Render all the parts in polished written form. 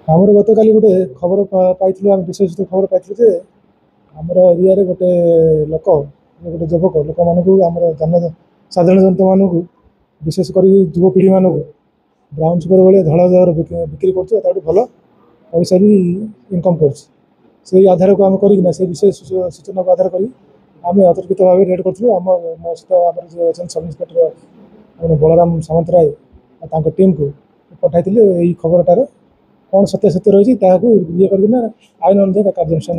आमर गत काली गोटे खबर पाई आम विशेष खबर पाई जे आमर एरिया गोटे लोक गोटे युवक लोक मानक साधारण जनता मानक विशेषकर युवपीढ़ी मानक ब्राउन सुगर भाई धड़ा जहर बिक्री कर भल पैसा भी इनकम कर आधार को आम करना से विशेष सूचना को आधार कर आम अतर्कित भाव रेड करूँ आम मो सहित जो अच्छा सब इन्सपेक्टर बलराम सामंतराय टीम को पठाई यही खबरटार कौन सत्यासत्य रही ये करना आईन अनुसार कार्यानुष्ठान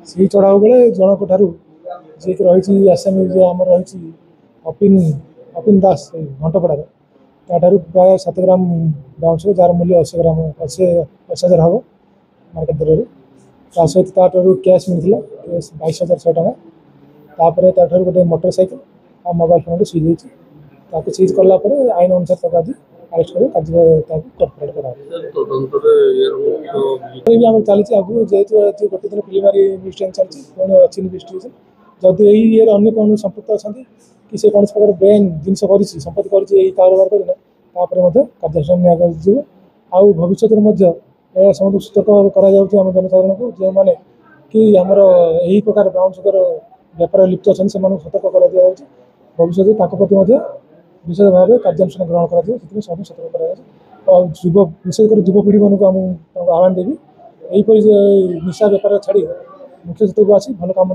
से चढ़ाऊ बेले जनक जी रही आसामी जो आम रही अपिन अपिन दास घंटपड़ार ताठू प्राय 7 ग्राम ब्राउन सुगर जार मूल्य 80,000 हम मार्केट दर सहित कैश मिलता कैश 22,100 टका गोटे मोटरसाइकेल और मोबाइल फोन सीज होती सीज कलापर आईन अनुसार आज अरेस्ट कर चली आगु जेहतु गोटे दिन प्रिलिमिनारी इन्वेस्टिगेशन चलती अच्छी इन्वेस्टिगेशन जदि ये अन्य कौन संपुक्त अच्छा कि से कौन प्रकार बेन जिन संपत्ति कर कारोबार करना कार्यानुष्ठान आउ भविष्य में समस्त सतर्क करा आम जनसाधारण को जो मैंने कि आमर यही प्रकार ब्राउन सुगर व्यापार लिप्त अच्छा से सतर्क कर भविष्य प्रति विशेष भाव कार्यानुष्ठान ग्रहण कर सब सतर्क कर विशेषकर युवपीढ़ी मानक आह्वान देवी यहीपरि निशा बेपार छाड़ी मुख्य सतर्क आसी भल कम